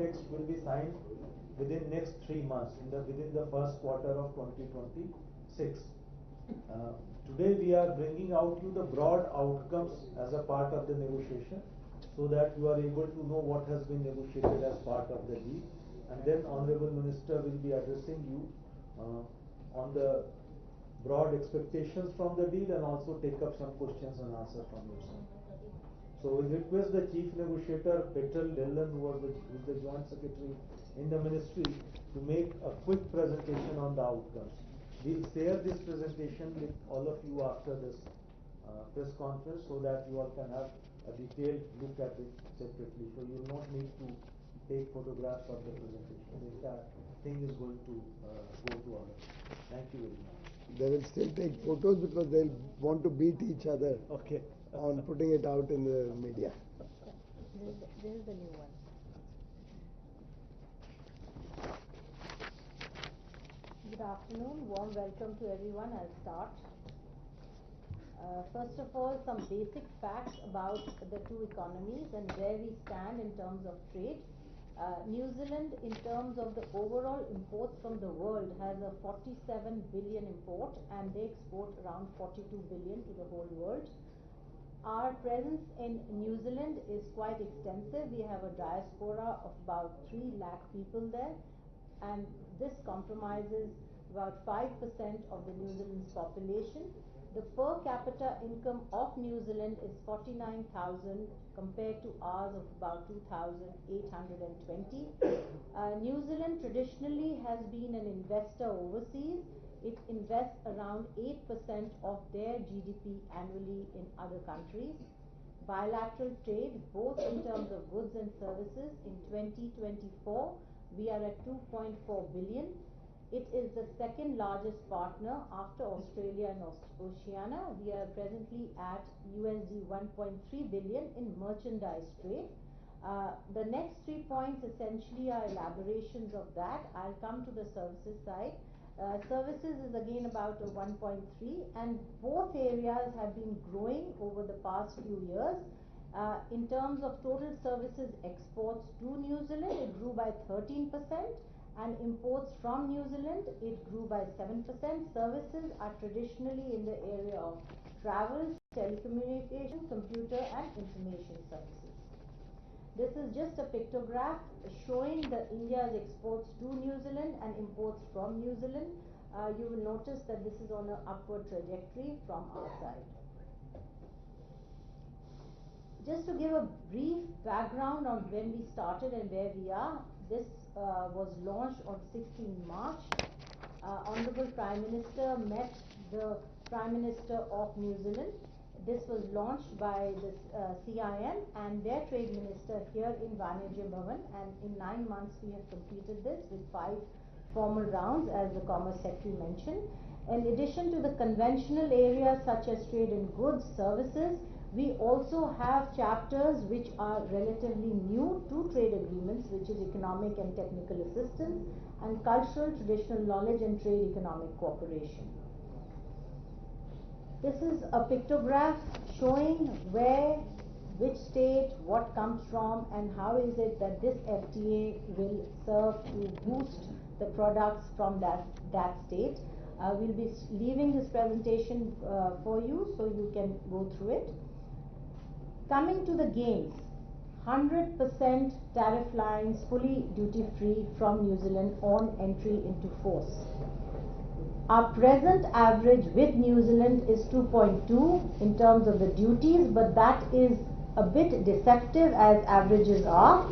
text will be signed within next 3 months, within the first quarter of 2026. Today we are bringing out you the broad outcomes as a part of the negotiation, so that you are able to know what has been negotiated as part of the deal, and then Honorable Minister will be addressing you on the broad expectations from the deal, and also take up some questions and answers from your side. So we request the Chief Negotiator Petrel Dillon, who is the Joint Secretary in the Ministry, to make a quick presentation on the outcomes. We'll share this presentation with all of you after this press conference, so that you all can have a detailed look at it separately. So you will not need to take photographs of the presentation. The entire thing is going to go to all of you. Thank you very much. They will still take photos because they'll want to beat each other. Okay. On putting it out in the media. This is the new one. Good afternoon, warm welcome to everyone. I'll start. First of all, some basic facts about the two economies and where we stand in terms of trade. New Zealand, in terms of the overall imports from the world, has a 47 billion import, and they export around 42 billion to the whole world. Our presence in New Zealand is quite extensive. We have a diaspora of about 3 lakh people there, and this compromises about 5% of the New Zealand's population. The per capita income of New Zealand is 49,000 compared to ours of about 2,820. New Zealand traditionally has been an investor overseas. It invests around 8% of their GDP annually in other countries. Bilateral trade, both in terms of goods and services, in 2024, we are at 2.4 billion. It is the second largest partner after Australia and Oceania. We are presently at USD 1.3 billion in merchandise trade. The next 3 points essentially are elaborations of that. I'll come to the services side. Services is again about a 1.3, and both areas have been growing over the past few years. In terms of total services exports to New Zealand, it grew by 13%, and imports from New Zealand, it grew by 7%. Services are traditionally in the area of travel, telecommunication, computer and information services. This is just a pictograph showing the India's exports to New Zealand and imports from New Zealand. You will notice that this is on an upward trajectory from our side. Just to give a brief background on when we started and where we are, this was launched on 16 March. Honorable Prime Minister met the Prime Minister of New Zealand. This was launched by the CIM and their Trade Minister here in Vanajya Bhavan, and in 9 months we have completed this with 5 formal rounds, as the Commerce Secretary mentioned. In addition to the conventional areas such as trade in goods, services, we also have chapters which are relatively new to trade agreements, which is economic and technical assistance, and cultural, traditional knowledge and trade economic cooperation. This is a pictograph showing where, which state, what comes from, and how is it that this FTA will serve to boost the products from that state. We'll be leaving this presentation for you, so you can go through it. Coming to the gains, 100% tariff lines fully duty-free from New Zealand on entry into force. Our present average with New Zealand is 2.2 in terms of the duties, but that is a bit deceptive as averages are.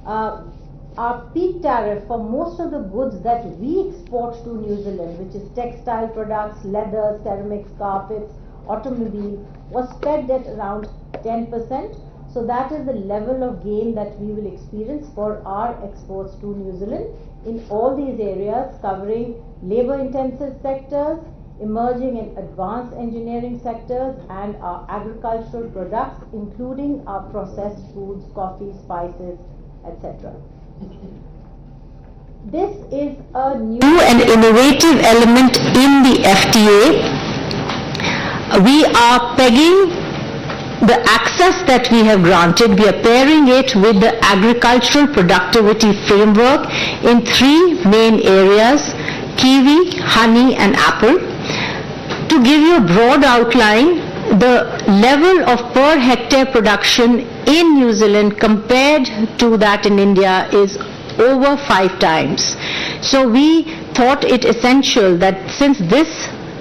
Our peak tariff for most of the goods that we export to New Zealand, which is textile products, leather, ceramics, carpets, automobile, was pegged at around 10%. So that is the level of gain that we will experience for our exports to New Zealand in all these areas, covering labor-intensive sectors, emerging and advanced engineering sectors, and our agricultural products, including our processed foods, coffee, spices, etc. This is a new and innovative element in the FTA. We are pegging the access that we have granted, we are pairing it with the agricultural productivity framework in 3 main areas: kiwi, honey and apple. To give you a broad outline, the level of per hectare production in New Zealand compared to that in India is over 5 times. So we thought it essential that since this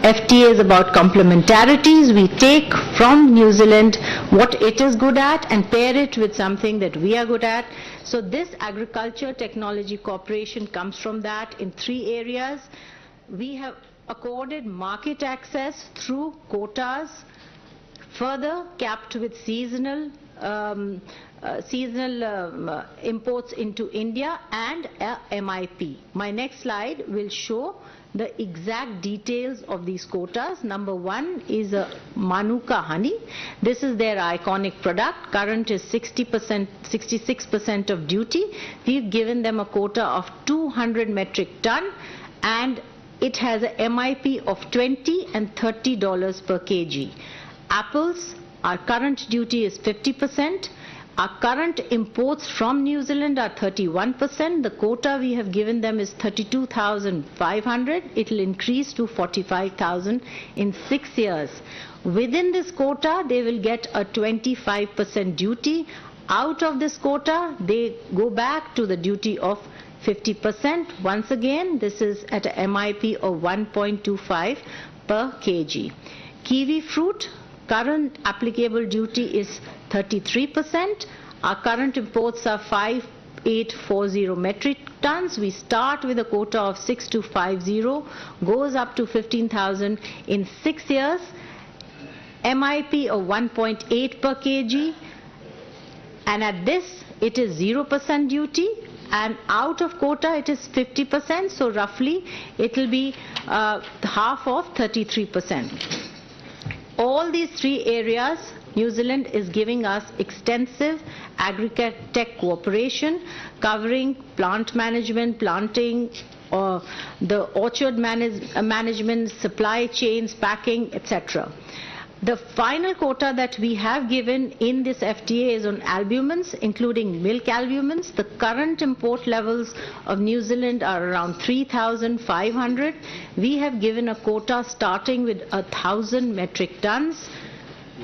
FTA is about complementarities, we take from New Zealand what it is good at and pair it with something that we are good at. So this agriculture technology cooperation comes from that in 3 areas. We have accorded market access through quotas, further capped with seasonal imports into India, and a MIP. My next slide will show the exact details of these quotas. Number 1 is a Manuka honey. This is their iconic product. Current is 60%, 66% of duty. We've given them a quota of 200 metric ton, and it has a MIP of $20 and $30 per kg. Apples, our current duty is 50%. Our current imports from New Zealand are 31%. The quota we have given them is 32,500. It will increase to 45,000 in 6 years. Within this quota, they will get a 25% duty. Out of this quota, they go back to the duty of 50%. Once again, this is at a MIP of 1.25 per kg. Kiwi fruit, current applicable duty is 33%. Our current imports are 5840 metric tons. We start with a quota of 6250, goes up to 15,000 in 6 years. MIP of 1.8 per kg, and at this it is 0% duty, and out of quota it is 50%, so roughly it will be half of 33%. All these 3 areas, New Zealand is giving us extensive agri-tech cooperation covering plant management, planting, the orchard management, supply chains, packing, etc. The final quota that we have given in this FTA is on albumins, including milk albumins. The current import levels of New Zealand are around 3,500. We have given a quota starting with 1,000 metric tons.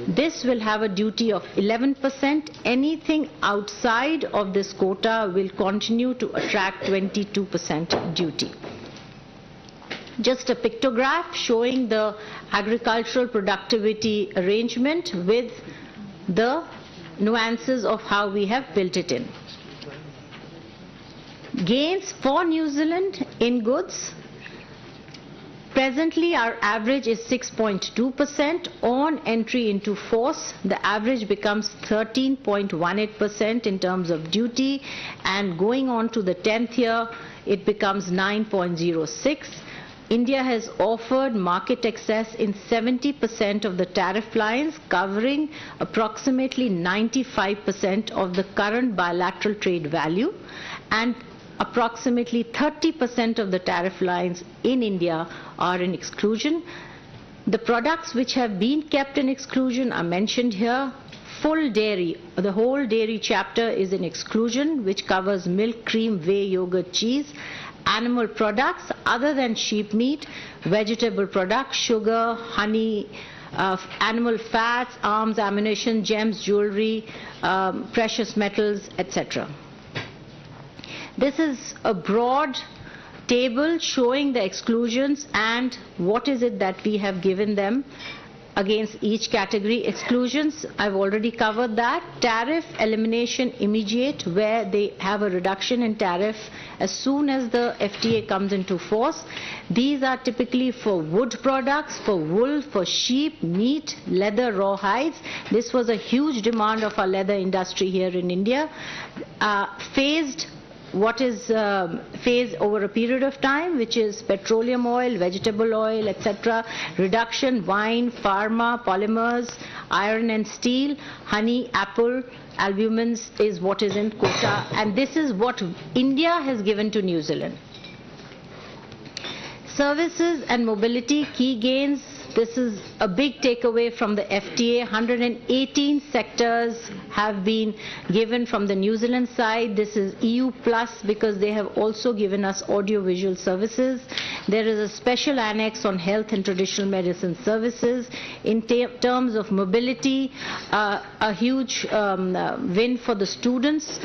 This will have a duty of 11%. Anything outside of this quota will continue to attract 22% duty. Just a pictograph showing the agricultural productivity arrangement with the nuances of how we have built it in. Gains for New Zealand in goods. Presently our average is 6.2%. On entry into force, the average becomes 13.18% in terms of duty, and going on to the 10th year it becomes 9.06%. India has offered market access in 70% of the tariff lines, covering approximately 95% of the current bilateral trade value, and approximately 30% of the tariff lines in India are in exclusion. The products which have been kept in exclusion are mentioned here. Full dairy, the whole dairy chapter is in exclusion, which covers milk, cream, whey, yogurt, cheese. Animal products other than sheep meat, vegetable products, sugar, honey, animal fats, arms, ammunition, gems, jewelry, precious metals, etc. This is a broad table showing the exclusions and what is it that we have given them against each category. Exclusions, I've already covered that. Tariff elimination immediate, where they have a reduction in tariff as soon as the FTA comes into force. These are typically for wood products, for wool, for sheep, meat, leather, raw hides. This was a huge demand of our leather industry here in India. Phased, what is phased over a period of time, which is petroleum oil, vegetable oil, etc. Reduction, wine, pharma, polymers, iron and steel, honey, apple, albumins is what is in quota, and this is what India has given to New Zealand. Services and mobility, key gains. This is a big takeaway from the FTA. 118 sectors have been given from the New Zealand side. This is EU plus because they have also given us audiovisual services. There is a special annex on health and traditional medicine services. In terms of mobility, a huge win for the students.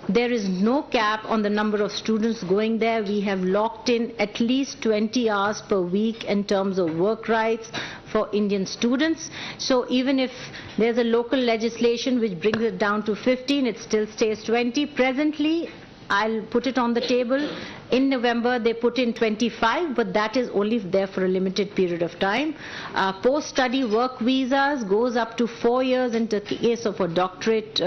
There is no cap on the number of students going there. We have locked in at least 20 hours per week in terms of work rights for Indian students. So even if there's a local legislation which brings it down to 15, it still stays 20. Presently, I'll put it on the table. In November, they put in 25, but that is only there for a limited period of time. Post-study work visas goes up to 4 years in the case of a doctorate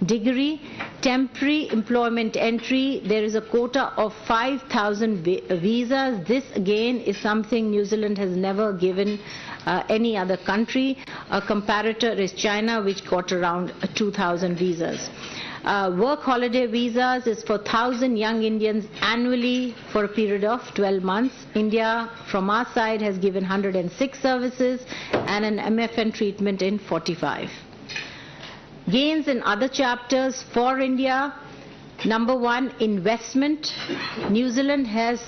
degree. Temporary employment entry, there is a quota of 5,000 visas. This again is something New Zealand has never given any other country. A comparator is China, which got around 2,000 visas. Work holiday visas is for 1,000 young Indians annually for a period of 12 months. India, from our side, has given 106 services and an MFN treatment in 45. Gains in other chapters for India. Number one, investment. New Zealand has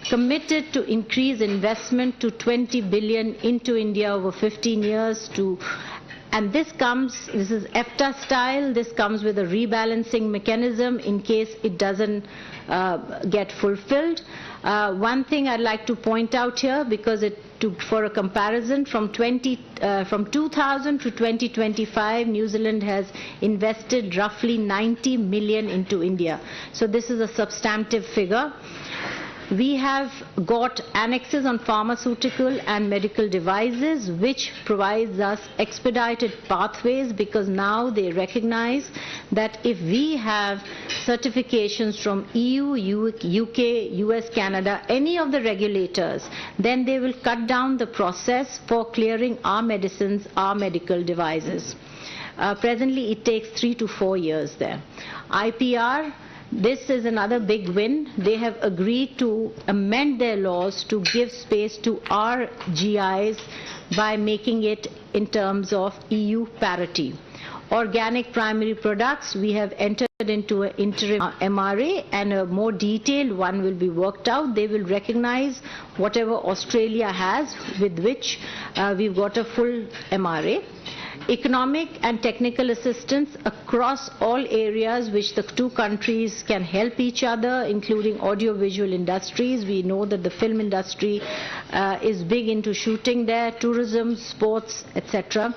committed to increase investment to 20 billion into India over 15 years and this is EFTA style, this comes with a rebalancing mechanism in case it doesn't get fulfilled. One thing I'd like to point out here, because for a comparison, from 2000 to 2025, New Zealand has invested roughly 90 million into India. So this is a substantive figure. We have got annexes on pharmaceutical and medical devices, which provides us expedited pathways, because now they recognize that if we have certifications from EU, UK, US, Canada, any of the regulators, then they will cut down the process for clearing our medicines, our medical devices. Presently, it takes 3 to 4 years there. IPR, this is another big win. They have agreed to amend their laws to give space to our GIs by making it in terms of EU parity. Organic primary products, we have entered into an interim MRA, and a more detailed one will be worked out. They will recognize whatever Australia has, with which we've got a full MRA. Economic and technical assistance across all areas which the two countries can help each other, including audiovisual industries. We know that the film industry is big into shooting there, tourism, sports, etc.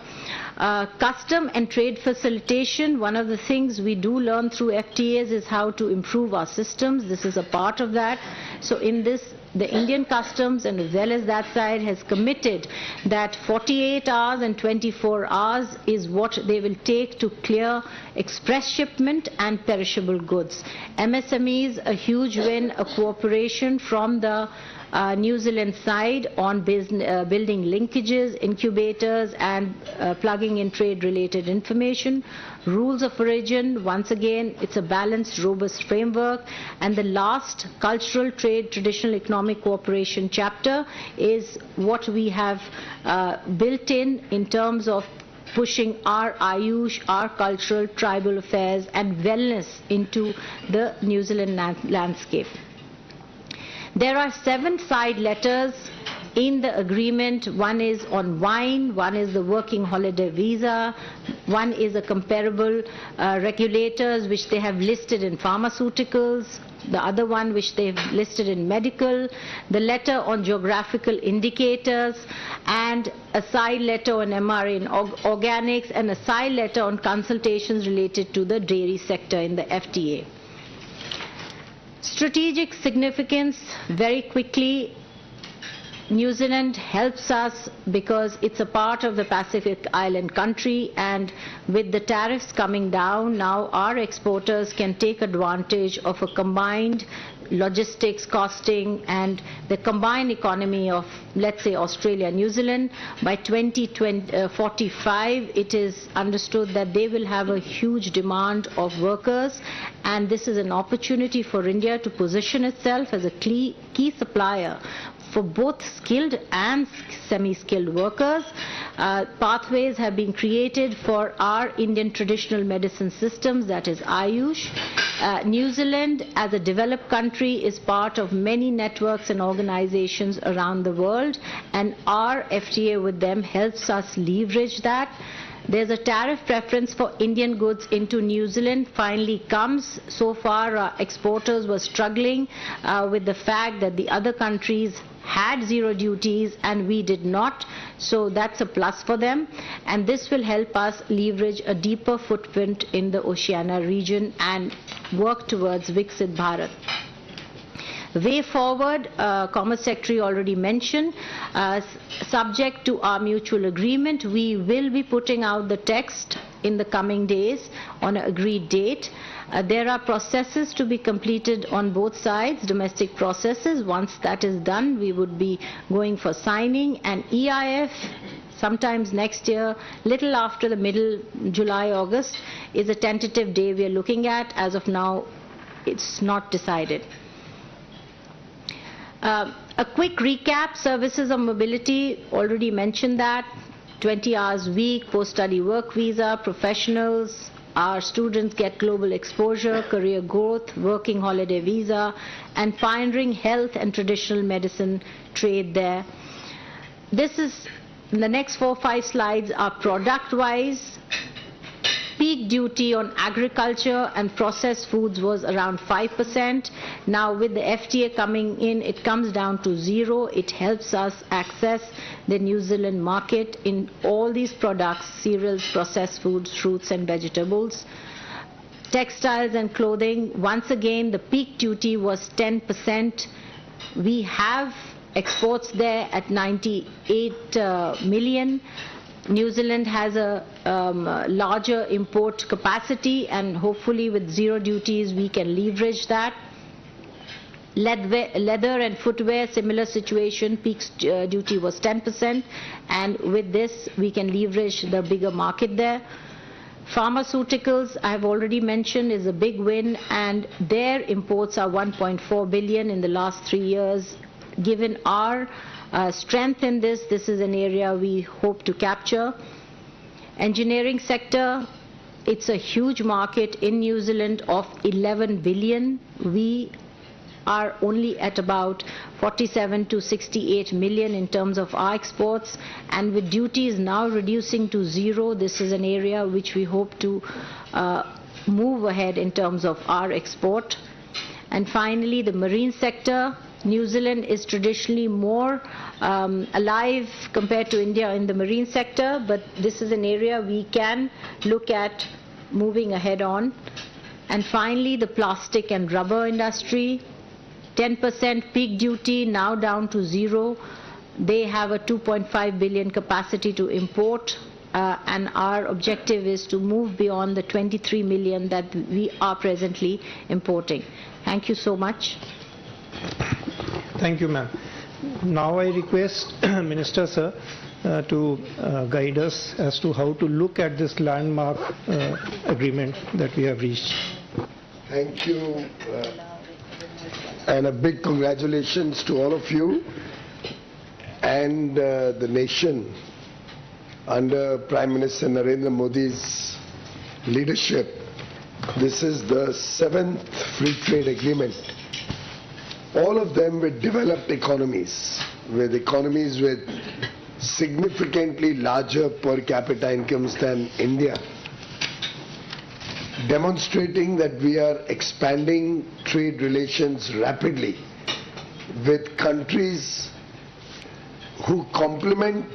Custom and trade facilitation, one of the things we do learn through FTAs is how to improve our systems. This is a part of that. So in this, the Indian customs and as well as that side has committed that 48 hours and 24 hours is what they will take to clear express shipment and perishable goods. MSMEs, a huge win, a cooperation from the New Zealand side on building linkages, incubators and plugging in trade-related information. Rules of origin, once again, it's a balanced, robust framework. And the last, cultural trade, traditional economic cooperation chapter is what we have built in terms of pushing our Ayush, our cultural, tribal affairs and wellness into the New Zealand landscape. There are 7 side letters in the agreement. One is on wine, one is the working holiday visa, one is a comparable regulators which they have listed in pharmaceuticals, the other one which they have listed in medical, the letter on geographical indicators, and a side letter on MRA in organics, and a side letter on consultations related to the dairy sector in the FTA. Strategic significance, very quickly, New Zealand helps us because it's a part of the Pacific Island country, and with the tariffs coming down, now our exporters can take advantage of a combined logistics, costing and the combined economy of, let's say, Australia, New Zealand. By 2045, it is understood that they will have a huge demand of workers, and this is an opportunity for India to position itself as a key supplier for both skilled and semi-skilled workers. Pathways have been created for our Indian traditional medicine systems, that is Ayush. New Zealand, as a developed country, is part of many networks and organizations around the world, and our FTA with them helps us leverage that. There's a tariff preference for Indian goods into New Zealand finally comes. So far, our exporters were struggling with the fact that the other countries had zero duties and we did not. So that's a plus for them. And this will help us leverage a deeper footprint in the Oceania region and work towards Viksit Bharat. Way forward, Commerce Secretary already mentioned, subject to our mutual agreement, we will be putting out the text in the coming days on an agreed date. There are processes to be completed on both sides, domestic processes. Once that is done, we would be going for signing, and EIF sometimes next year, little after the middle July, August, is a tentative day we are looking at. As of now, it's not decided. A quick recap, services of mobility, already mentioned that, 20 hours a week, post-study work visa, professionals, our students get global exposure, career growth, working holiday visa, and pioneering health and traditional medicine trade there. This is, the next 4 or 5 slides are product-wise. Peak duty on agriculture and processed foods was around 5%. Now with the FTA coming in, it comes down to 0. It helps us access the New Zealand market in all these products, cereals, processed foods, fruits and vegetables. Textiles and clothing, once again the peak duty was 10%. We have exports there at 98 million. New Zealand has a larger import capacity, and hopefully with zero duties we can leverage that. Leather and footwear, similar situation, peak duty was 10%, and with this we can leverage the bigger market there. Pharmaceuticals, I have already mentioned, is a big win, and their imports are 1.4 billion in the last 3 years. Given our strength in this is an area we hope to capture. Engineering sector, it's a huge market in New Zealand of 11 billion. We are only at about 47 to 68 million in terms of our exports, and with duties now reducing to 0, this is an area which we hope to move ahead in terms of our export. And finally, the marine sector. New Zealand is traditionally more alive compared to India in the marine sector, but this is an area we can look at moving ahead on. And finally, the plastic and rubber industry, 10% peak duty, now down to 0. They have a 2.5 billion capacity to import, and our objective is to move beyond the 23 million that we are presently importing. Thank you so much. Thank you, ma'am. Now I request Minister Sir to guide us as to how to look at this landmark agreement that we have reached. Thank you, and a big congratulations to all of you and the nation under Prime Minister Narendra Modi's leadership. This is the 7th free trade agreement. All of them with developed economies with significantly larger per capita incomes than India, demonstrating that we are expanding trade relations rapidly with countries who complement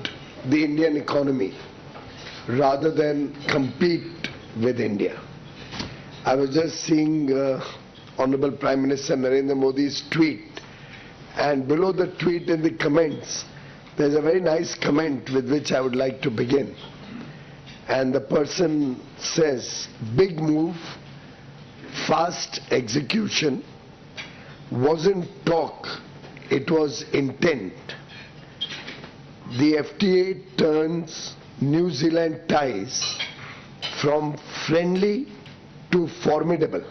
the Indian economy rather than compete with India. I was just seeing Honorable Prime Minister Narendra Modi's tweet, and below the tweet in the comments there's a very nice comment with which I would like to begin. And the person says, big move, fast execution, wasn't talk, it was intent. The FTA turns New Zealand ties from friendly to formidable,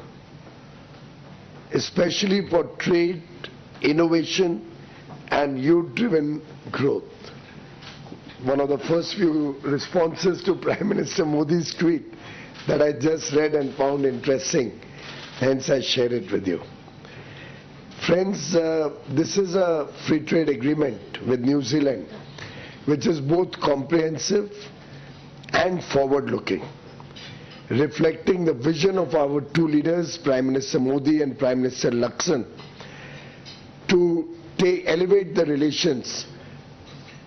especially for trade, innovation and youth-driven growth. One of the first few responses to Prime Minister Modi's tweet that I just read and found interesting, hence I share it with you. Friends, this is a free trade agreement with New Zealand, which is both comprehensive and forward-looking, reflecting the vision of our two leaders, Prime Minister Modi and Prime Minister Lakson, to elevate the relations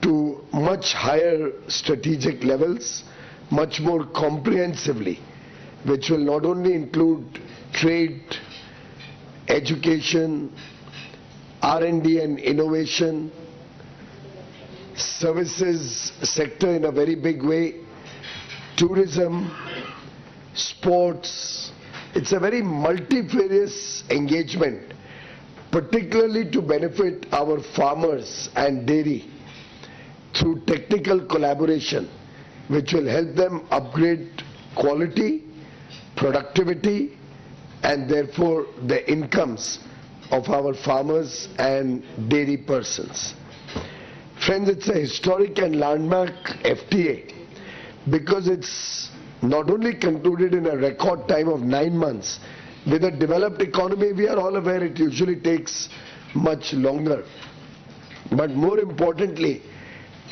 to much higher strategic levels, much more comprehensively, which will not only include trade, education, R&D and innovation, services sector in a very big way, tourism, sports. It's a very multifarious engagement, particularly to benefit our farmers and dairy through technical collaboration, which will help them upgrade quality, productivity, and therefore the incomes of our farmers and dairy persons. Friends, it's a historic and landmark FTA because it's not only concluded in a record time of 9 months. With a developed economy, we are all aware it usually takes much longer. But more importantly,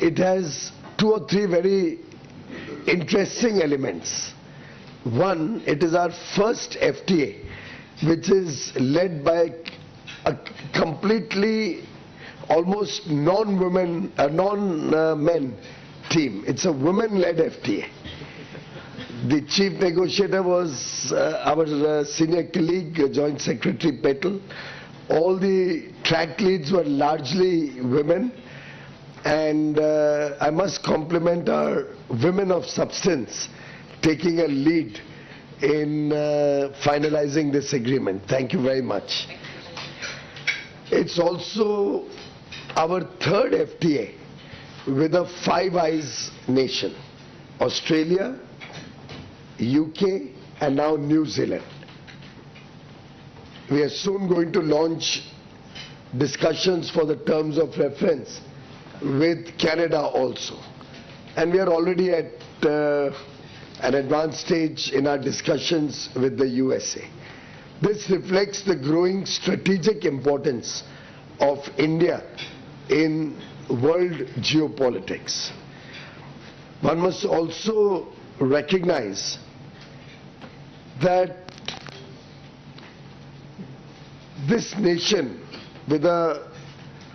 it has 2 or 3 very interesting elements. One, it is our first FTA which is led by a completely almost non-men team. It's a women-led FTA. The chief negotiator was our senior colleague, Joint Secretary Petal. All the track leads were largely women, and I must compliment our women of substance taking a lead in finalizing this agreement. Thank you very much. It's also our third FTA with a Five Eyes nation: Australia, UK, and now New Zealand. We are soon going to launch discussions for the terms of reference with Canada also. And we are already at an advanced stage in our discussions with the USA. This reflects the growing strategic importance of India in world geopolitics. One must also recognize that this nation, with a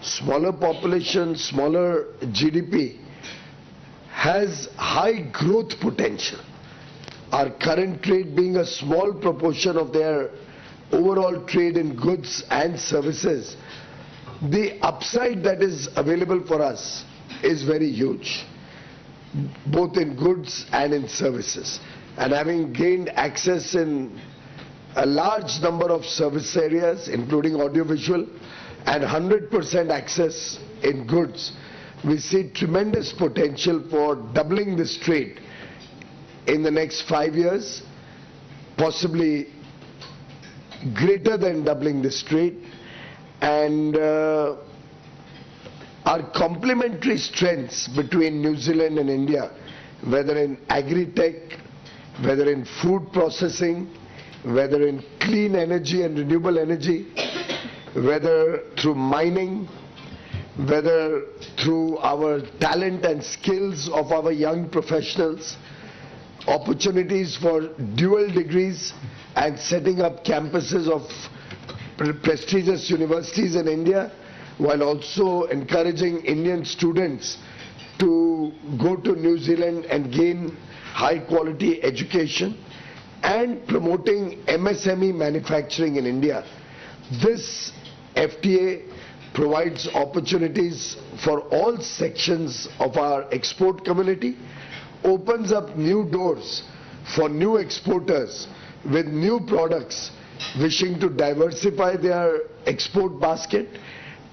smaller population, smaller GDP, has high growth potential. Our current trade being a small proportion of their overall trade in goods and services, the upside that is available for us is very huge, both in goods and in services. And having gained access in a large number of service areas, including audiovisual, and 100% access in goods, we see tremendous potential for doubling this trade in the next 5 years, possibly greater than doubling this trade. And our complementary strengths between New Zealand and India, whether in agri-tech, whether in food processing, whether in clean energy and renewable energy, whether through mining, whether through our talent and skills of our young professionals, opportunities for dual degrees and setting up campuses of prestigious universities in India, while also encouraging Indian students to go to New Zealand and gain high quality education, and promoting MSME manufacturing in India. This FTA provides opportunities for all sections of our export community, opens up new doors for new exporters with new products wishing to diversify their export basket,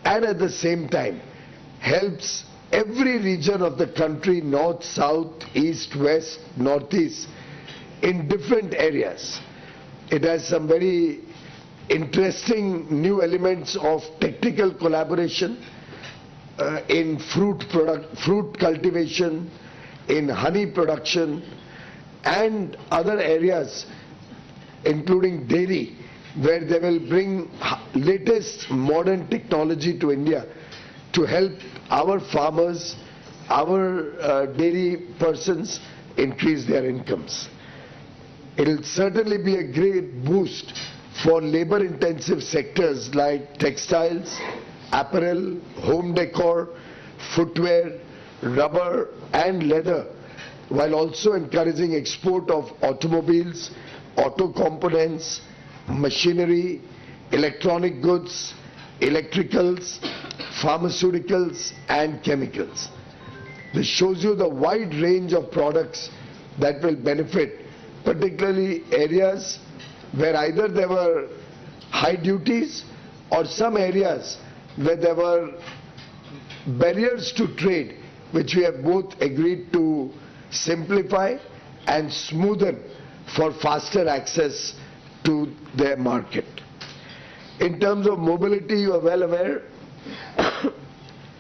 and at the same time helps every region of the country, north, south, east, west, northeast, in different areas. It has some very interesting new elements of technical collaboration, in fruit cultivation, in honey production, and other areas, including dairy, where they will bring latest modern technology to India to help our farmers, our dairy persons increase their incomes. It will certainly be a great boost for labor-intensive sectors like textiles, apparel, home decor, footwear, rubber and leather, while also encouraging export of automobiles, auto components, machinery, electronic goods, electricals, pharmaceuticals and chemicals. This shows you the wide range of products that will benefit, particularly areas where either there were high duties or some areas where there were barriers to trade, which we have both agreed to simplify and smoothen for faster access to their market. In terms of mobility, you are well aware,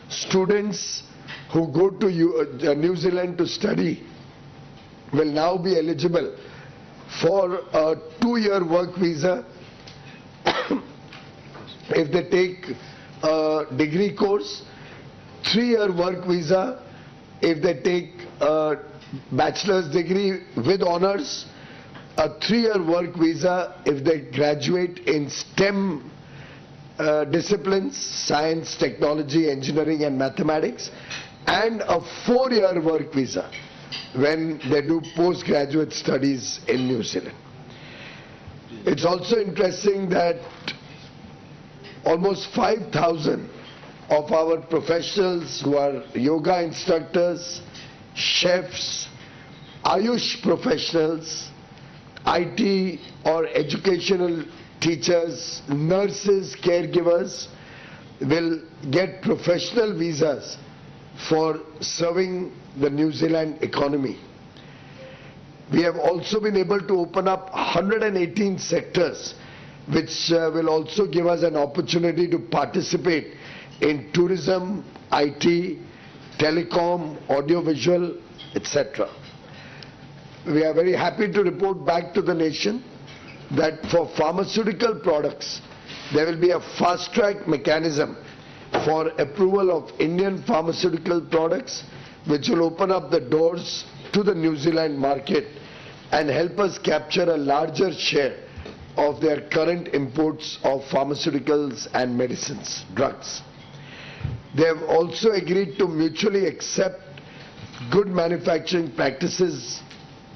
students who go to New Zealand to study will now be eligible for a 2-year work visa if they take a degree course, 3-year work visa if they take a bachelor's degree with honors, a 3-year work visa if they graduate in STEM disciplines, science, technology, engineering and mathematics, and a 4-year work visa when they do postgraduate studies in New Zealand. It's also interesting that almost 5,000 of our professionals who are yoga instructors, chefs, Ayush professionals, IT or educational teachers, nurses, caregivers will get professional visas for serving the New Zealand economy. We have also been able to open up 118 sectors which will also give us an opportunity to participate in tourism, IT, telecom, audiovisual, etc. We are very happy to report back to the nation that for pharmaceutical products, there will be a fast-track mechanism for approval of Indian pharmaceutical products, which will open up the doors to the New Zealand market and help us capture a larger share of their current imports of pharmaceuticals and medicines, drugs. They have also agreed to mutually accept good manufacturing practices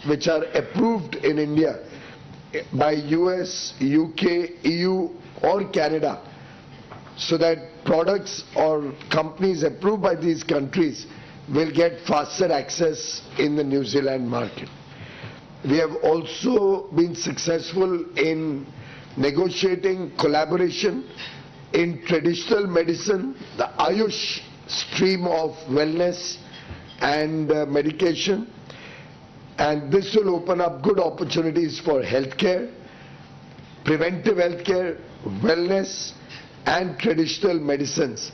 which are approved in India by US, UK, EU or Canada, so that products or companies approved by these countries will get faster access in the New Zealand market. We have also been successful in negotiating collaboration in traditional medicine, the Ayush stream of wellness and medication, and this will open up good opportunities for healthcare, preventive healthcare, wellness and traditional medicines,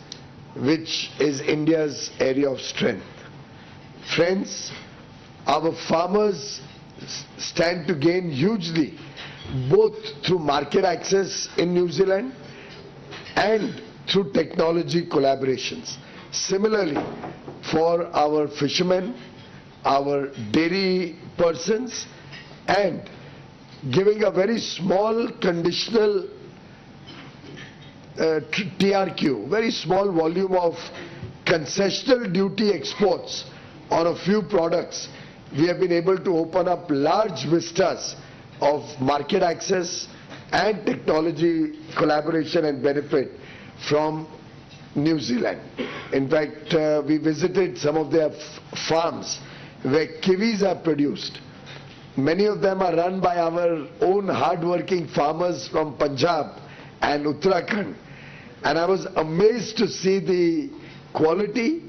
which is India's area of strength. Friends, our farmers stand to gain hugely both through market access in New Zealand and through technology collaborations. Similarly, for our fishermen, our dairy persons, and giving a very small conditional TRQ, very small volume of concessional duty exports on a few products, we have been able to open up large vistas of market access and technology collaboration and benefit from New Zealand. In fact, we visited some of their farms where kiwis are produced. Many of them are run by our own hard-working farmers from Punjab and Uttarakhand. And I was amazed to see the quality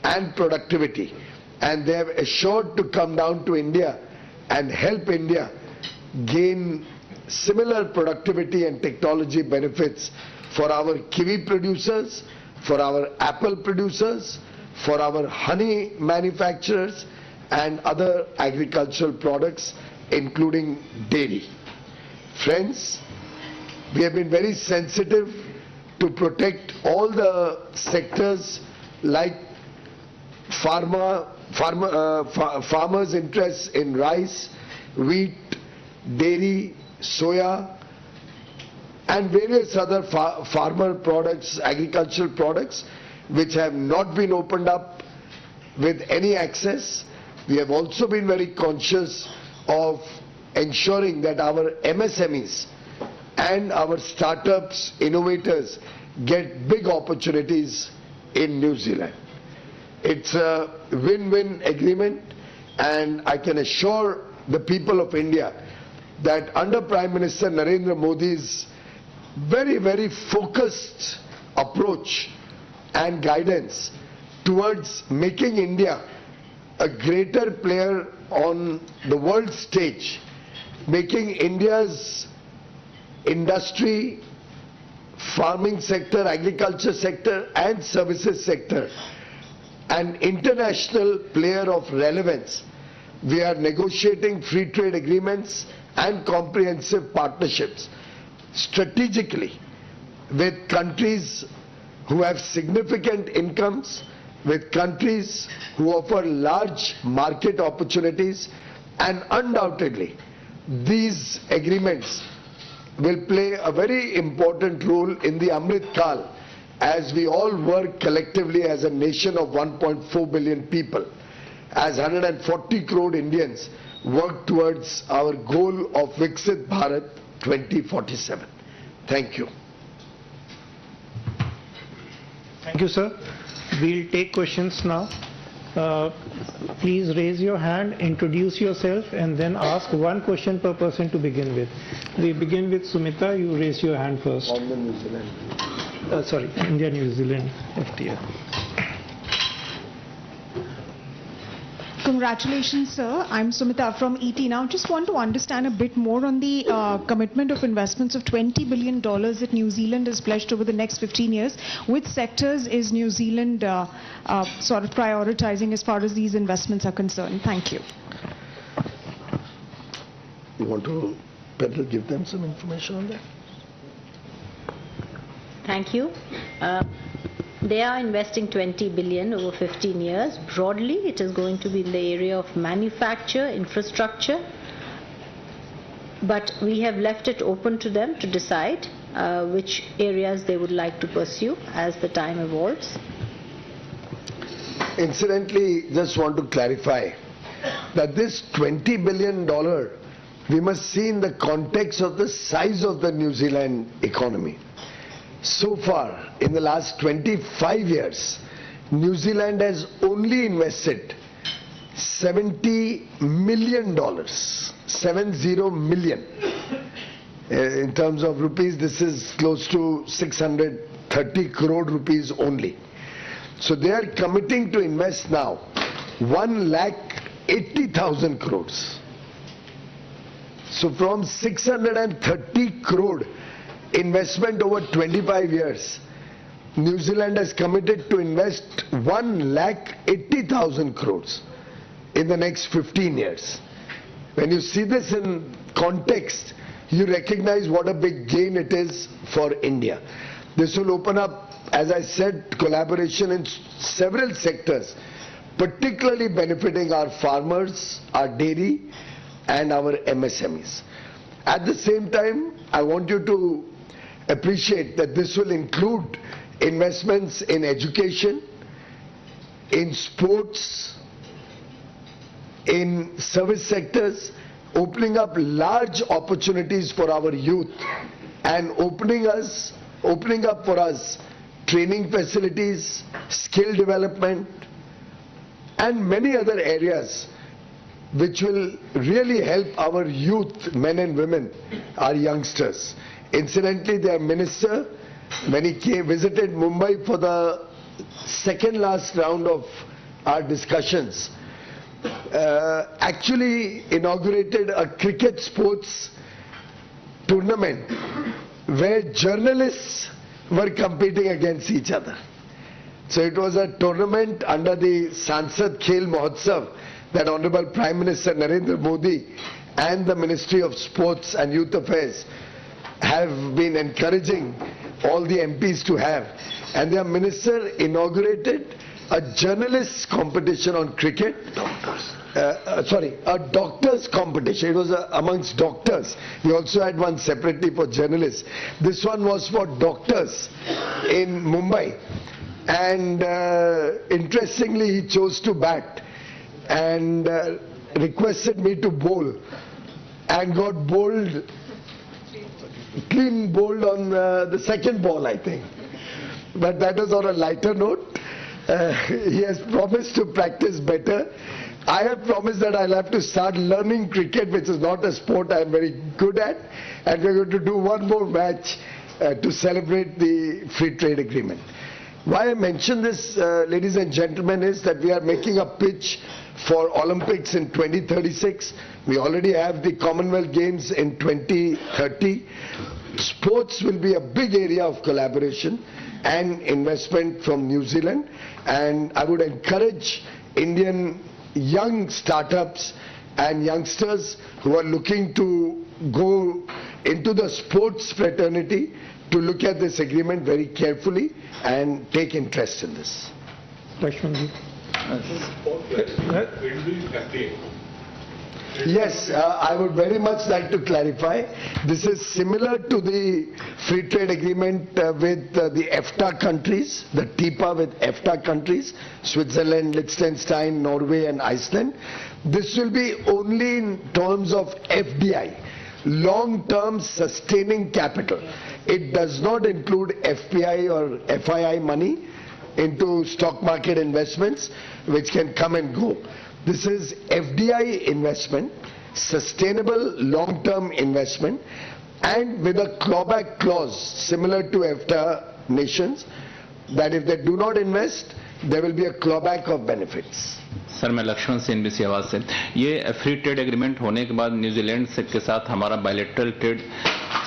and productivity. And they have assured to come down to India and help India gain similar productivity and technology benefits for our kiwi producers, for our apple producers, for our honey manufacturers and other agricultural products, including dairy. Friends, we have been very sensitive to protect all the sectors like farmers' interests in rice, wheat, dairy, soya, and various other farmer products, agricultural products, which have not been opened up with any access. We have also been very conscious of ensuring that our MSMEs and our startups, innovators get big opportunities in New Zealand. It's a win-win agreement, and I can assure the people of India that under Prime Minister Narendra Modi's very, very focused approach and guidance towards making India a greater player on the world stage, making India's industry, farming sector, agriculture sector and services sector an international player of relevance. We are negotiating free trade agreements and comprehensive partnerships strategically with countries who have significant incomes, with countries who offer large market opportunities, and undoubtedly these agreements will play a very important role in the Amrit Kal as we all work collectively as a nation of 1.4 billion people, as 140 crore Indians work towards our goal of Viksit Bharat 2047. Thank you. Thank you, sir. We'll take questions now. Please raise your hand, introduce yourself, and then ask one question per person to begin with. We begin with Sumita. You raise your hand first. On the New Zealand. Sorry, India-New Zealand FTA. Congratulations, sir. I'm Sumita from ET. Now, just want to understand a bit more on the commitment of investments of $20 billion that New Zealand has pledged over the next 15 years. Which sectors is New Zealand sort of prioritizing as far as these investments are concerned? Thank you. You want to better give them some information on that? Thank you. They are investing 20 billion over 15 years. Broadly, it is going to be in the area of manufacture, infrastructure, but we have left it open to them to decide which areas they would like to pursue as the time evolves. Incidentally, just want to clarify that this $20 billion we must see in the context of the size of the New Zealand economy. So far, in the last 25 years, New Zealand has only invested $70 million, 70 million. In terms of rupees, this is close to 630 crore rupees only. So they are committing to invest now 1,80,000 crores. So from 630 crore investment over 25 years, New Zealand has committed to invest 1,80,000 crores in the next 15 years. When you see this in context, you recognize what a big gain it is for India. This will open up, as I said, collaboration in several sectors, particularly benefiting our farmers, our dairy and our MSMEs. At the same time, I want you to appreciate that this will include investments in education, in sports, in service sectors, opening up large opportunities for our youth and opening up for us training facilities, skill development and many other areas which will really help our youth, men and women, our youngsters. Incidentally, their minister, when he visited Mumbai for the second last round of our discussions, actually inaugurated a cricket sports tournament where journalists were competing against each other. So it was a tournament under the Sansad Khel Mahotsav that Honorable Prime Minister Narendra Modi and the Ministry of Sports and Youth Affairs have been encouraging all the MPs to have. And their minister inaugurated a journalists competition on cricket. A doctors competition. It was amongst doctors. We also had one separately for journalists. This one was for doctors in Mumbai. And interestingly, he chose to bat and requested me to bowl and got bowled, clean bowled on the second ball, I think. But that was on a lighter note. He has promised to practice better. I have promised that I'll have to start learning cricket, which is not a sport I'm very good at, and we're going to do one more match to celebrate the free trade agreement. Why I mention this, ladies and gentlemen, is that we are making a pitch for Olympics in 2036. We already have the Commonwealth Games in 2030. Sports will be a big area of collaboration and investment from New Zealand, and I would encourage Indian young startups and youngsters who are looking to go into the sports fraternity to look at this agreement very carefully and take interest in this. Lakshmanji. Yes, I would very much like to clarify. This is similar to the free trade agreement with the EFTA countries, the TIPA with EFTA countries, Switzerland, Liechtenstein, Norway and Iceland. This will be only in terms of FDI, long-term sustaining capital. It does not include FPI or FII money into stock market investments, which can come and go. This is FDI investment, sustainable long-term investment, and with a clawback clause similar to EFTA nations, that if they do not invest, there will be a clawback of benefits. Sir मैं लक्ष्मण से NBC आवाज से ये free trade agreement होने के बाद New Zealand से के साथ हमारा bilateral trade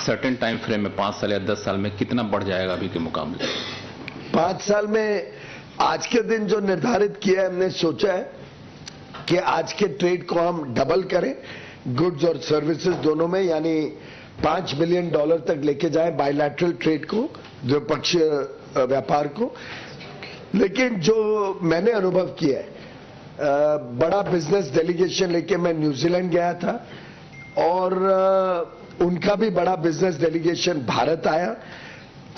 certain time frame में 5 साल या 10 साल में कितना बढ़ जाएगा अभी के मुकाबले? 5 साल में आज के दिन जो निर्धारित किया है, हमने सोचा है कि आज के ट्रेड को हम डबल करें, गुड्स और सर्विसेज दोनों में, यानी $5 बिलियन तक लेके जाएं बायलैटरल ट्रेड को, द्विपक्षीय व्यापार को। लेकिन जो मैंने अनुभव किया है, बड़ा बिजनेस डेलीगेशन लेके मैं न्यूजीलैंड गया था और उनका भी बड़ा बिजनेस डेलीगेशन भारत आया,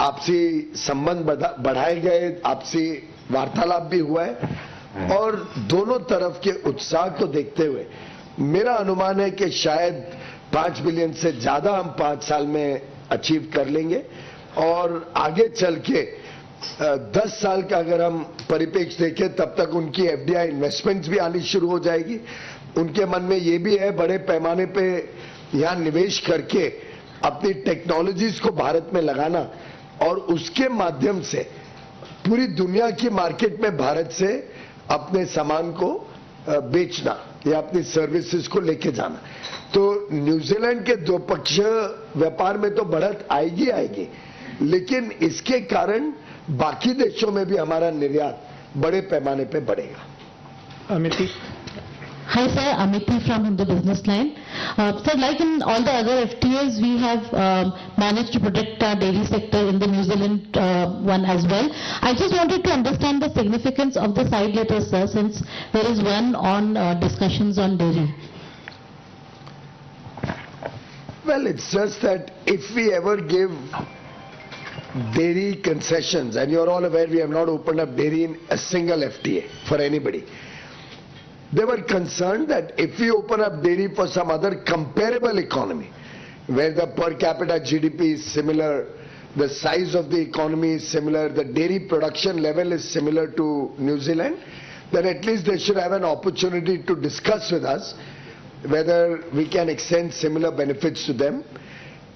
आपसी संबंध बढ़ाए गए, आपसी वार्तालाप भी हुआ है और दोनों तरफ के उत्साह को देखते हुए मेरा अनुमान है कि शायद 5 बिलियन से ज्यादा हम 5 साल में अचीव कर लेंगे और आगे चल के 10 साल का अगर हम परिप्रेक्ष्य देखें तब तक उनकी FDI इन्वेस्टमेंट्स भी आनी शुरू हो जाएगी। उनके मन में ये भी है बड़े पैमाने पे यहाँ निवेश करके अपनी टेक्नोलॉजीज को भारत में लगाना और उसके माध्यम से पूरी दुनिया की मार्केट में भारत से अपने सामान को बेचना या अपनी सर्विसेज को लेके जाना। तो न्यूजीलैंड के द्विपक्षीय व्यापार में तो बढ़त आएगी आएगी, लेकिन इसके कारण बाकी देशों में भी हमारा निर्यात बड़े पैमाने पे बढ़ेगा। Amity. Hi sir, Amity from Hindu Business Line. Sir, like in all the other FTAs, we have managed to protect our dairy sector in the New Zealand one as well. I just wanted to understand the significance of the side letters, sir, since there is one on discussions on dairy. Well, it's just that if we ever give dairy concessions, and you're all aware we have not opened up dairy in a single FTA for anybody. They were concerned that if we open up dairy for some other comparable economy, where the per capita GDP is similar, the size of the economy is similar, the dairy production level is similar to New Zealand, then at least they should have an opportunity to discuss with us whether we can extend similar benefits to them.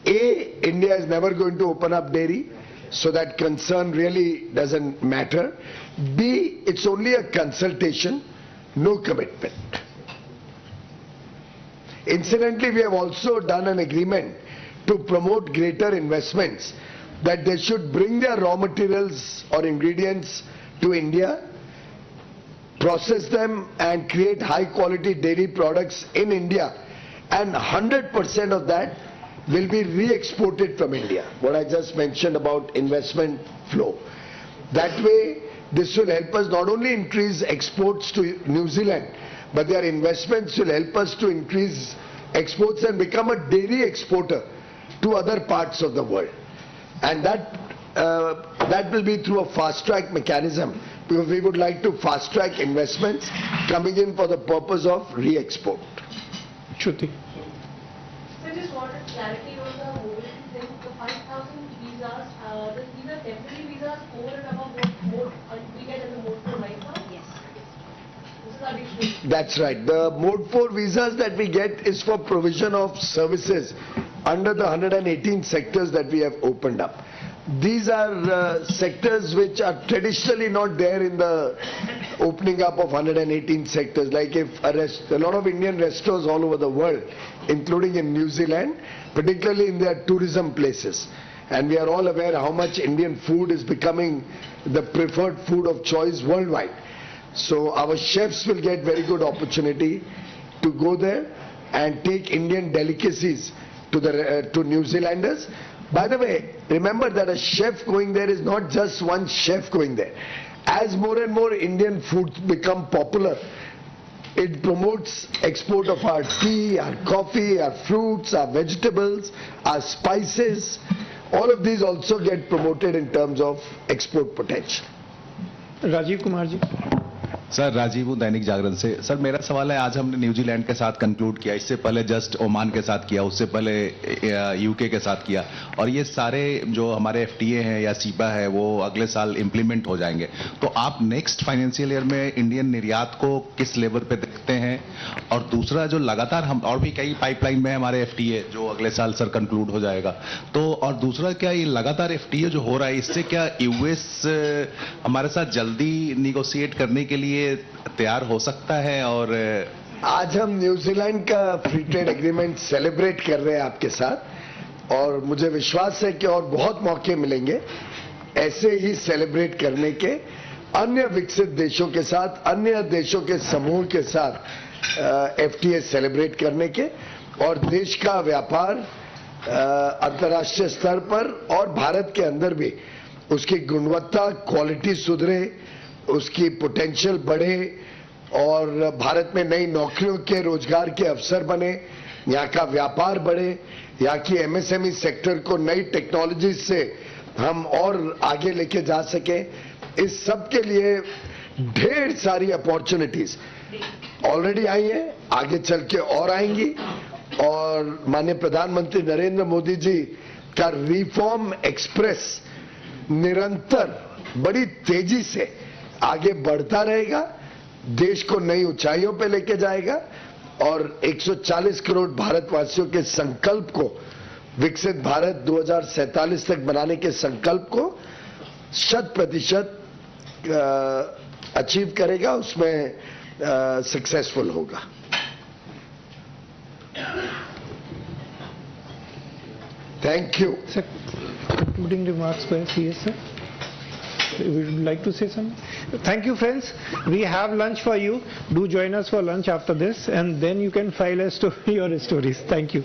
A, India is never going to open up dairy, so that concern really doesn't matter. B, it's only a consultation, no commitment. Incidentally, we have also done an agreement to promote greater investments, that they should bring their raw materials or ingredients to India, process them and create high quality dairy products in India, and 100% of that will be re-exported from India. What I just mentioned about investment flow. That way, this will help us not only increase exports to New Zealand, but their investments will help us to increase exports and become a dairy exporter to other parts of the world. And that will be through a fast-track mechanism, because we would like to fast-track investments coming in for the purpose of re-export. Shruti. So I just wanted clarity on the mobility thing. The 5,000 visas, these are temporary visas over and above what mode we get as a mode for right now? Yes. This is additional. That's right. The Mode 4 visas that we get is for provision of services under the 118 sectors that we have opened up. These are sectors which are traditionally not there in the opening up of 118 sectors. Like if a lot of Indian restaurants all over the world, including in New Zealand, particularly in their tourism places. And we are all aware how much Indian food is becoming the preferred food of choice worldwide. So our chefs will get very good opportunity to go there and take Indian delicacies to New Zealanders. By the way, remember that a chef going there is not just one chef going there. As more and more Indian foods become popular, it promotes export of our tea, our coffee, our fruits, our vegetables, our spices. All of these also get promoted in terms of export potential. Rajiv Kumar ji. Sir Rajiv Dainik Jagran से। Sir मेरा सवाल है, आज हमने New Zealand के साथ conclude किया, इससे पहले जस्ट ओमान के साथ किया, उससे पहले यूके के साथ किया, और ये सारे जो हमारे एफटीए हैं या सीपा है वो अगले साल इंप्लीमेंट हो जाएंगे। तो आप नेक्स्ट फाइनेंशियल ईयर में इंडियन निर्यात को किस लेवल पे देखते हैं? और दूसरा जो लगातार हम और भी कई पाइपलाइन में हमारे एफटीए जो अगले साल सर कंक्लूड हो जाएगा, तो और दूसरा क्या ये लगातार एफटीए जो हो रहा है इससे क्या यूएस हमारे साथ जल्दी निगोशिएट करने के लिए तैयार हो सकता है? और आज हम न्यूजीलैंड का फ्री ट्रेड एग्रीमेंट सेलिब्रेट कर रहे हैं आपके साथ, और मुझे विश्वास है कि और बहुत मौके मिलेंगे ऐसे ही सेलिब्रेट करने के अन्य विकसित देशों के साथ, अन्य देशों के समूह के साथ एफटीए सेलिब्रेट करने के, और देश का व्यापार अंतर्राष्ट्रीय स्तर पर और भारत के अंदर भी उसकी गुणवत्ता, क्वालिटी सुधरे, उसकी पोटेंशियल बढ़े और भारत में नई नौकरियों के, रोजगार के अवसर बने, यहाँ का व्यापार बढ़े, यहाँ की एमएसएमई सेक्टर को नई टेक्नोलॉजी से हम और आगे लेके जा सके। इस सब के लिए ढेर सारी अपॉर्चुनिटीज ऑलरेडी आई हैं, आगे चल के और आएंगी, और माननीय प्रधानमंत्री नरेंद्र मोदी जी का रिफॉर्म एक्सप्रेस निरंतर बड़ी तेजी से आगे बढ़ता रहेगा, देश को नई ऊंचाइयों पे लेके जाएगा, और 140 करोड़ भारतवासियों के संकल्प को, विकसित भारत 2047 तक बनाने के संकल्प को 100% अचीव करेगा, उसमें सक्सेसफुल होगा। Thank you. Concluding remarks by CS sir. Would you like to say something? Thank you, friends. We have lunch for you. Do join us for lunch after this, and then you can file us to your stories. Thank you.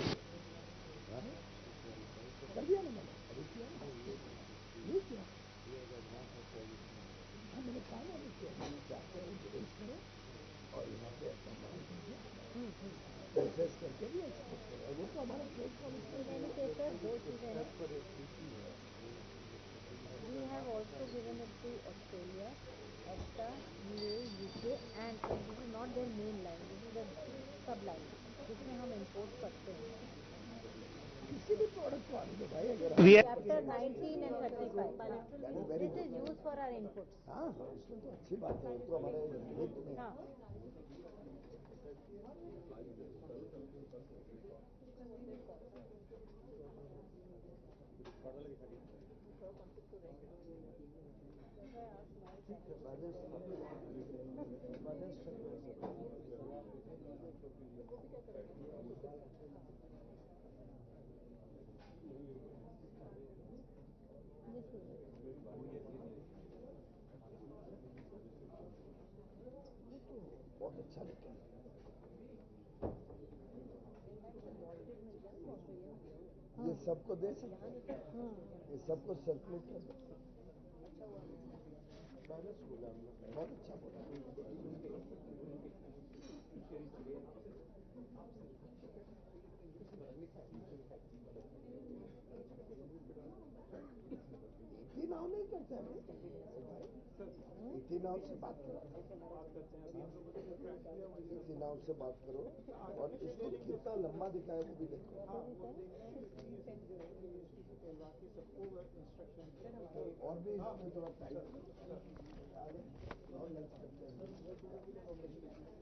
We have also given it to Australia, EFTA, UAE, UK, and this is not their main line, this is the sub-line, जिसमें हम import करते हैं। We have Chapter 19 and 35. This is used for our inputs. हाँ। सारे कर। ये सबको दे सकते हैं, ये सबको सर्कुलेट कर दो। बहुत अच्छा बोला। नाव नहीं करते हैं, नाव से बात करो, नाव से बात करो और इसको कितना लंबा दिखाए वो भी देखो। और भी इसमें थोड़ा टाइट और लंच करते हैं।